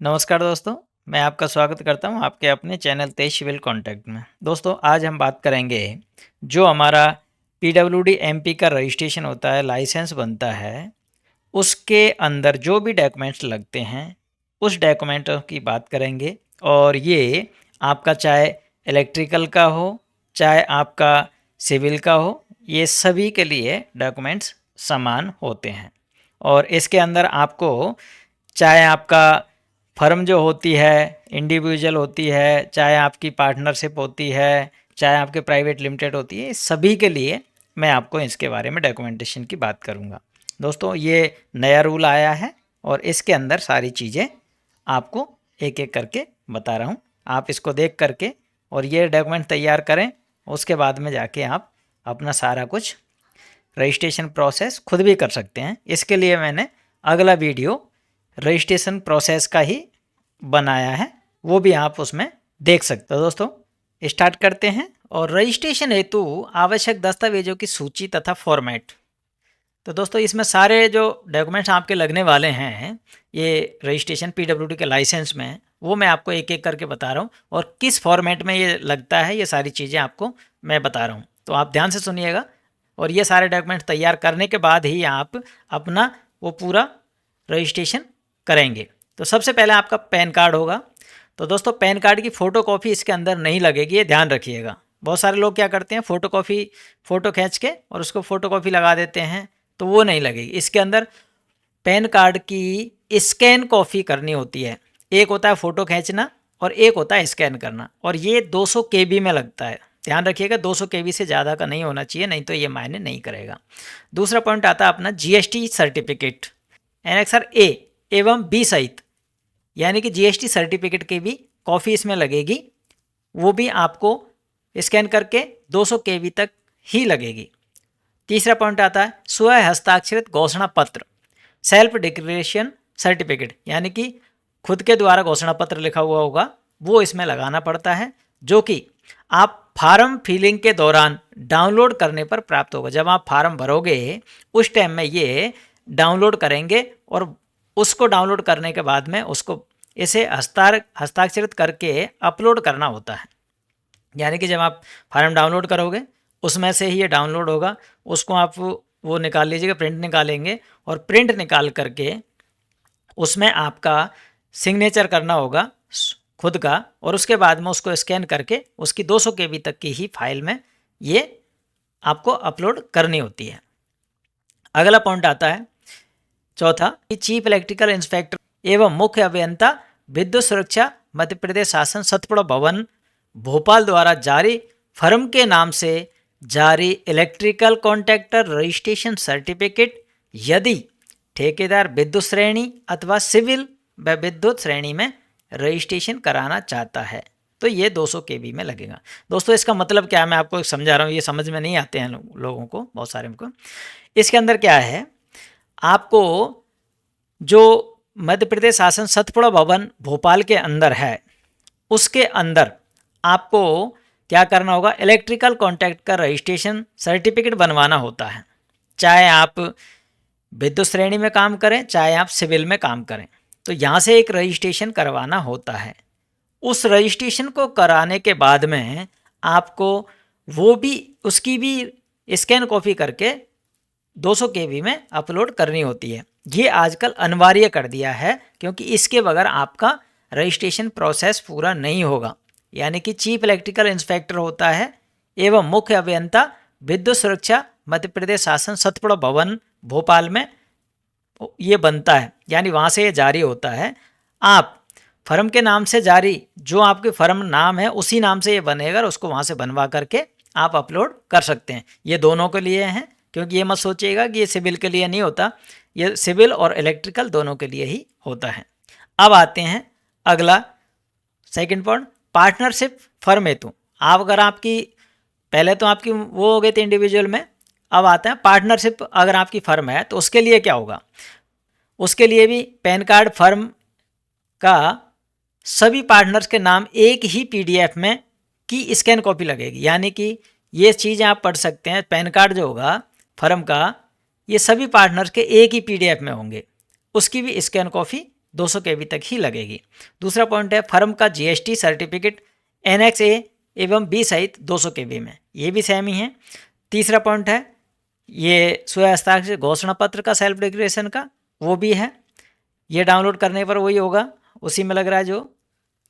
नमस्कार दोस्तों, मैं आपका स्वागत करता हूं आपके अपने चैनल तेज सिविल कॉन्टैक्ट में। दोस्तों आज हम बात करेंगे जो हमारा पीडब्ल्यूडी एमपी का रजिस्ट्रेशन होता है, लाइसेंस बनता है, उसके अंदर जो भी डॉक्यूमेंट्स लगते हैं उस डॉक्यूमेंटों की बात करेंगे। और ये आपका चाहे इलेक्ट्रिकल का हो, चाहे आपका सिविल का हो, ये सभी के लिए डॉक्यूमेंट्स समान होते हैं। और इसके अंदर आपको चाहे आपका फर्म जो होती है इंडिविजुअल होती है, चाहे आपकी पार्टनरशिप होती है, चाहे आपके प्राइवेट लिमिटेड होती है, सभी के लिए मैं आपको इसके बारे में डॉक्यूमेंटेशन की बात करूँगा। दोस्तों ये नया रूल आया है और इसके अंदर सारी चीज़ें आपको एक एक करके बता रहा हूँ। आप इसको देख करके और ये डॉक्यूमेंट तैयार करें, उसके बाद में जाके आप अपना सारा कुछ रजिस्ट्रेशन प्रोसेस खुद भी कर सकते हैं। इसके लिए मैंने अगला वीडियो रजिस्ट्रेशन प्रोसेस का ही बनाया है, वो भी आप उसमें देख सकते हो। दोस्तों स्टार्ट करते हैं। और रजिस्ट्रेशन हेतु आवश्यक दस्तावेजों की सूची तथा फॉर्मेट। तो दोस्तों इसमें सारे जो डॉक्यूमेंट्स आपके लगने वाले हैं ये रजिस्ट्रेशन पीडब्ल्यूडी के लाइसेंस में, वो मैं आपको एक एक करके बता रहा हूँ और किस फॉर्मेट में ये लगता है, ये सारी चीज़ें आपको मैं बता रहा हूँ। तो आप ध्यान से सुनिएगा और ये सारे डॉक्यूमेंट्स तैयार करने के बाद ही आप अपना वो पूरा रजिस्ट्रेशन करेंगे। तो सबसे पहले आपका पैन कार्ड होगा। तो दोस्तों पैन कार्ड की फ़ोटोकॉपी इसके अंदर नहीं लगेगी, ये ध्यान रखिएगा। बहुत सारे लोग क्या करते हैं, फ़ोटो खींच के और उसको फ़ोटोकॉपी लगा देते हैं, तो वो नहीं लगेगी। इसके अंदर पैन कार्ड की स्कैन कॉपी करनी होती है। एक होता है फ़ोटो खींचना और एक होता है स्कैन करना, और ये 200 KB में लगता है। ध्यान रखिएगा 200 KB से ज़्यादा का नहीं होना चाहिए, नहीं तो ये मायने नहीं करेगा। दूसरा पॉइंट आता है अपना GST सर्टिफिकेट एनेक्सर ए एवं बी सहित, यानी कि GST सर्टिफिकेट की भी कॉपी इसमें लगेगी, वो भी आपको स्कैन करके 200 KB तक ही लगेगी। तीसरा पॉइंट आता है स्व हस्ताक्षरित घोषणा पत्र सेल्फ डिक्लेरेशन सर्टिफिकेट, यानी कि खुद के द्वारा घोषणा पत्र लिखा हुआ होगा, वो इसमें लगाना पड़ता है, जो कि आप फार्म फिलिंग के दौरान डाउनलोड करने पर प्राप्त होगा। जब आप फार्म भरोगे उस टाइम में ये डाउनलोड करेंगे और उसको डाउनलोड करने के बाद में उसको इसे हस्ताक्षरित करके अपलोड करना होता है। यानी कि जब आप फार्म डाउनलोड करोगे उसमें से ही ये डाउनलोड होगा, उसको आप वो निकाल लीजिएगा, प्रिंट निकालेंगे और प्रिंट निकाल करके उसमें आपका सिग्नेचर करना होगा खुद का, और उसके बाद में उसको स्कैन करके उसकी 200 KB तक की ही फाइल में ये आपको अपलोड करनी होती है। अगला पॉइंट आता है चौथा कि चीफ इलेक्ट्रिकल इंस्पेक्टर एवं मुख्य अभियंता विद्युत सुरक्षा मध्य प्रदेश शासन सतपुड़ा भवन भोपाल द्वारा जारी फर्म के नाम से जारी इलेक्ट्रिकल कॉन्ट्रैक्टर रजिस्ट्रेशन सर्टिफिकेट यदि ठेकेदार विद्युत श्रेणी अथवा सिविल व विद्युत श्रेणी में रजिस्ट्रेशन कराना चाहता है तो ये 200 KB में लगेगा। दोस्तों इसका मतलब क्या है, मैं आपको समझा रहा हूँ, ये समझ में नहीं आते हैं लोगों को, बहुत सारे को। इसके अंदर क्या है, आपको जो मध्य प्रदेश शासन सतपुड़ा भवन भोपाल के अंदर है उसके अंदर आपको क्या करना होगा, इलेक्ट्रिकल कॉन्ट्रैक्ट का रजिस्ट्रेशन सर्टिफिकेट बनवाना होता है। चाहे आप विद्युत श्रेणी में काम करें, चाहे आप सिविल में काम करें, तो यहाँ से एक रजिस्ट्रेशन करवाना होता है। उस रजिस्ट्रेशन को कराने के बाद में आपको वो भी उसकी भी स्कैन कॉपी करके 200 KB में अपलोड करनी होती है। ये आजकल अनिवार्य कर दिया है, क्योंकि इसके बगैर आपका रजिस्ट्रेशन प्रोसेस पूरा नहीं होगा। यानी कि चीफ इलेक्ट्रिकल इंस्पेक्टर होता है एवं मुख्य अभियंता विद्युत सुरक्षा मध्य प्रदेश शासन सतपुड़ा भवन भोपाल में ये बनता है, यानी वहाँ से ये जारी होता है। आप फर्म के नाम से जारी, जो आपके फर्म नाम है उसी नाम से ये बनेगा, उसको वहाँ से बनवा करके आप अपलोड कर सकते हैं। ये दोनों के लिए हैं, क्योंकि ये मत सोचिएगा कि ये सिविल के लिए नहीं होता, ये सिविल और इलेक्ट्रिकल दोनों के लिए ही होता है। अब आते हैं अगला सेकंड पॉइंट, पार्टनरशिप फर्म हेतु। आप अगर आपकी पहले तो आपकी वो हो गए थे इंडिविजुअल में, अब आता है पार्टनरशिप। अगर आपकी फर्म है तो उसके लिए क्या होगा, उसके लिए भी पैन कार्ड फर्म का सभी पार्टनर्स के नाम एक ही PDF में की स्कैन कॉपी लगेगी। यानी कि ये चीज़ें आप पढ़ सकते हैं, पैन कार्ड जो होगा फर्म का, ये सभी पार्टनर्स के एक ही PDF में होंगे, उसकी भी स्कैन कॉपी 200 केवी तक ही लगेगी। दूसरा पॉइंट है फर्म का जीएसटी सर्टिफिकेट एनेक्स ए एवं बी सहित 200 केवी में, ये भी सेम ही है। तीसरा पॉइंट है ये स्वयं हस्ताक्षर घोषणा पत्र का सेल्फ डिक्लेरेशन का, वो भी है, ये डाउनलोड करने पर वही होगा, उसी में लग रहा है जो।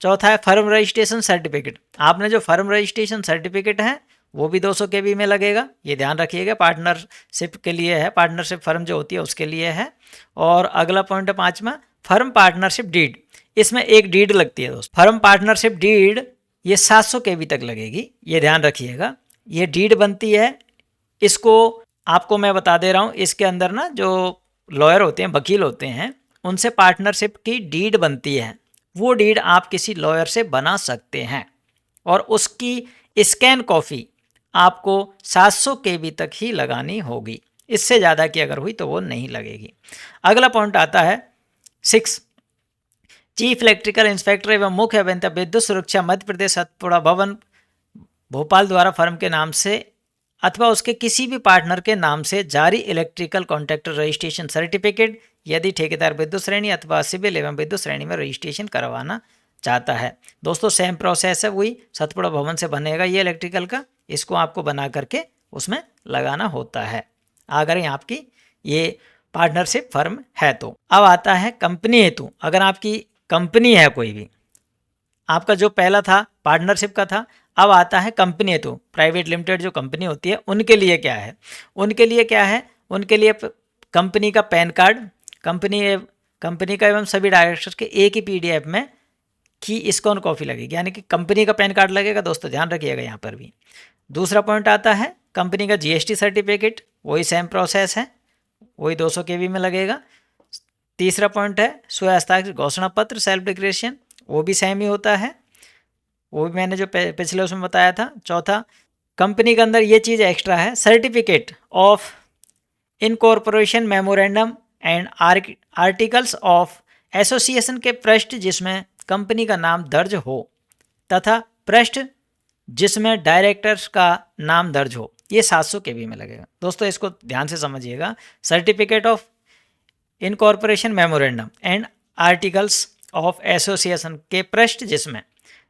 चौथा है फर्म रजिस्ट्रेशन सर्टिफिकेट, आपने जो फर्म रजिस्ट्रेशन सर्टिफिकेट है वो भी 200 केवी में लगेगा, ये ध्यान रखिएगा, पार्टनरशिप के लिए है, पार्टनरशिप फर्म जो होती है उसके लिए है। और अगला पॉइंट है पाँचवा फर्म पार्टनरशिप डीड, इसमें एक डीड लगती है दोस्त, फर्म पार्टनरशिप डीड ये 700 केवी तक लगेगी, ये ध्यान रखिएगा। ये डीड बनती है, इसको आपको मैं बता दे रहा हूँ, इसके अंदर ना जो लॉयर होते हैं, वकील होते हैं, उनसे पार्टनरशिप की डीड बनती है, वो डीड आप किसी लॉयर से बना सकते हैं और उसकी स्कैन कॉपी आपको 700 केवी तक ही लगानी होगी, इससे ज़्यादा की अगर हुई तो वो नहीं लगेगी। अगला पॉइंट आता है 6, चीफ इलेक्ट्रिकल इंस्पेक्टर एवं मुख्य अभियंता विद्युत सुरक्षा मध्य प्रदेश सतपुड़ा भवन भोपाल द्वारा फर्म के नाम से अथवा उसके किसी भी पार्टनर के नाम से जारी इलेक्ट्रिकल कॉन्ट्रैक्टर रजिस्ट्रेशन सर्टिफिकेट यदि ठेकेदार विद्युत श्रेणी अथवा सिविल एवं विद्युत श्रेणी में रजिस्ट्रेशन करवाना चाहता है। दोस्तों सेम प्रोसेस है, वही सतपुड़ा भवन से बनेगा ये इलेक्ट्रिकल का, इसको आपको बना करके उसमें लगाना होता है अगर यहाँ आपकी ये पार्टनरशिप फर्म है तो। अब आता है कंपनी हेतु, अगर आपकी कंपनी है कोई भी, आपका जो पहला था पार्टनरशिप का था, अब आता है कंपनी हेतु, प्राइवेट लिमिटेड जो कंपनी होती है उनके लिए क्या है, उनके लिए क्या है, उनके लिए कंपनी का पैन कार्ड, कंपनी का एवं सभी डायरेक्टर्स के एक ही पीडीएफ में की स्कैन कॉपी लगेगी, यानी कि कंपनी का पैन कार्ड लगेगा दोस्तों, ध्यान रखिएगा यहाँ पर भी। दूसरा पॉइंट आता है कंपनी का जीएसटी सर्टिफिकेट, वही सेम प्रोसेस है, वही 200 केवी में लगेगा। तीसरा पॉइंट है स्वयं हस्ताक्षर घोषणा पत्र सेल्फ डिक्लेरेशन, वो भी सेम ही होता है, वो भी मैंने जो पिछले उसमें बताया था। चौथा कंपनी के अंदर ये चीज़ एक्स्ट्रा है, certificate of incorporation memorandum and articles of association के पृष्ठ जिसमें कंपनी का नाम दर्ज हो तथा पृष्ठ जिसमें डायरेक्टर्स का नाम दर्ज हो, ये 700 केवी में लगेगा। दोस्तों इसको ध्यान से समझिएगा, certificate of incorporation memorandum and articles of association के पृष्ठ जिसमें,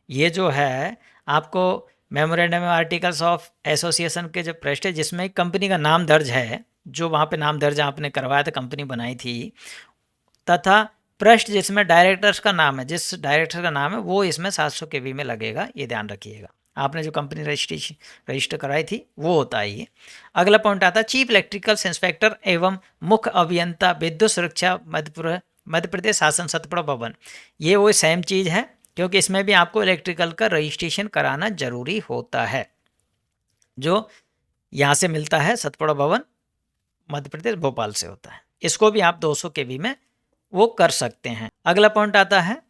ये जो है आपको मेमोरेंडम आर्टिकल्स ऑफ एसोसिएशन के जो पृष्ठ है जिसमें कंपनी का नाम दर्ज है, जो वहाँ पे नाम दर्ज आपने करवाया था, कंपनी बनाई थी, तथा पृष्ठ जिसमें डायरेक्टर्स का नाम है, जिस डायरेक्टर का नाम है वो इसमें 700 केवी में लगेगा, ये ध्यान रखिएगा। आपने जो कंपनी रजिस्टर कराई थी वो होता है ये। अगला पॉइंट आता है चीफ इलेक्ट्रिकल इंस्पेक्टर एवं मुख्य अभियंता विद्युत सुरक्षा मध्य प्रदेश शासन सतपुड़ा भवन, ये वो सेम चीज़ है, क्योंकि इसमें भी आपको इलेक्ट्रिकल का रजिस्ट्रेशन कराना जरूरी होता है, जो यहाँ से मिलता है सतपुड़ा भवन मध्य प्रदेश भोपाल से होता है। इसको भी आप 200 केवी में वो कर सकते हैं। अगला पॉइंट आता है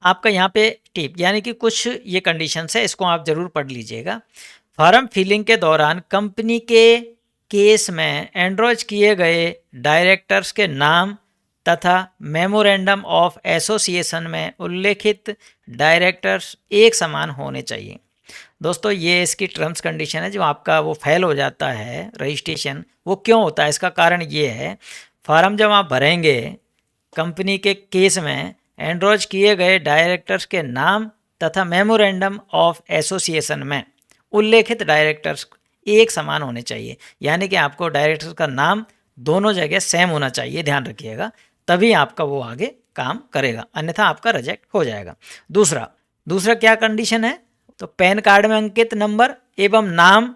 आपका यहाँ पे टिप, यानी कि कुछ ये कंडीशंस है, इसको आप जरूर पढ़ लीजिएगा। फॉर्म फिलिंग के दौरान कंपनी के केस में एंड्रोज किए गए डायरेक्टर्स के नाम तथा मेमोरेंडम ऑफ एसोसिएशन में उल्लेखित डायरेक्टर्स एक समान होने चाहिए। दोस्तों ये इसकी टर्म्स कंडीशन है, जो आपका वो फेल हो जाता है रजिस्ट्रेशन, वो क्यों होता है, इसका कारण ये है, फॉर्म जब आप भरेंगे कंपनी के केस में एंड्रोज किए गए डायरेक्टर्स के नाम तथा मेमोरेंडम ऑफ एसोसिएशन में उल्लेखित डायरेक्टर्स एक समान होने चाहिए, यानी कि आपको डायरेक्टर का नाम दोनों जगह सेम होना चाहिए, ध्यान रखिएगा, तभी आपका वो आगे काम करेगा, अन्यथा आपका रिजेक्ट हो जाएगा। दूसरा क्या कंडीशन है, तो पैन कार्ड में अंकित नंबर एवं नाम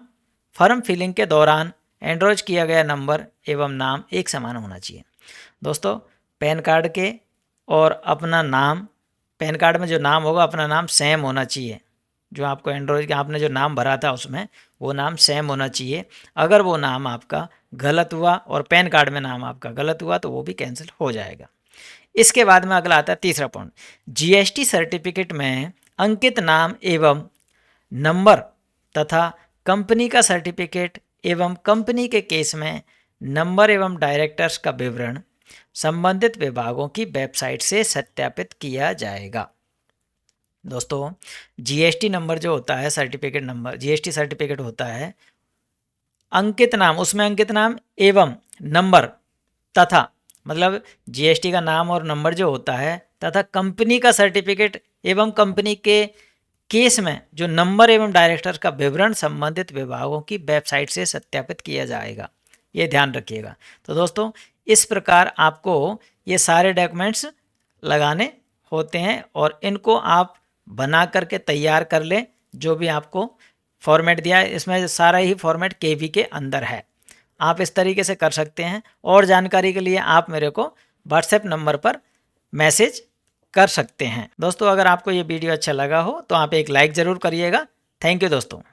फॉर्म फिलिंग के दौरान एंड्रोज किया गया नंबर एवं नाम एक समान होना चाहिए। दोस्तों पैन कार्ड के और अपना नाम, पैन कार्ड में जो नाम होगा अपना नाम सेम होना चाहिए, जो आपको एंड्रॉयड का आपने जो नाम भरा था उसमें वो नाम सेम होना चाहिए। अगर वो नाम आपका गलत हुआ और पैन कार्ड में नाम आपका गलत हुआ तो वो भी कैंसिल हो जाएगा। इसके बाद में अगला आता है तीसरा पॉइंट, जीएसटी सर्टिफिकेट में अंकित नाम एवं नंबर तथा कंपनी का सर्टिफिकेट एवं कंपनी के केस में नंबर एवं डायरेक्टर्स का विवरण संबंधित विभागों की वेबसाइट से सत्यापित किया जाएगा। दोस्तों जीएसटी नंबर जो होता है, सर्टिफिकेट नंबर, जीएसटी सर्टिफिकेट होता है, अंकित नाम, उसमें अंकित नाम एवं नंबर तथा मतलब जीएसटी का नाम और नंबर जो होता है तथा कंपनी का सर्टिफिकेट एवं कंपनी के केस में जो नंबर एवं डायरेक्टर का विवरण संबंधित विभागों की वेबसाइट से सत्यापित किया जाएगा। ये ध्यान रखिएगा। तो दोस्तों इस प्रकार आपको ये सारे डॉक्यूमेंट्स लगाने होते हैं और इनको आप बना करके तैयार कर लें। जो भी आपको फॉर्मेट दिया है इसमें सारा ही फॉर्मेट केवी के अंदर है। आप इस तरीके से कर सकते हैं। और जानकारी के लिए आप मेरे को व्हाट्सएप नंबर पर मैसेज कर सकते हैं। दोस्तों अगर आपको ये वीडियो अच्छा लगा हो तो आप एक लाइक ज़रूर करिएगा। थैंक यू दोस्तों।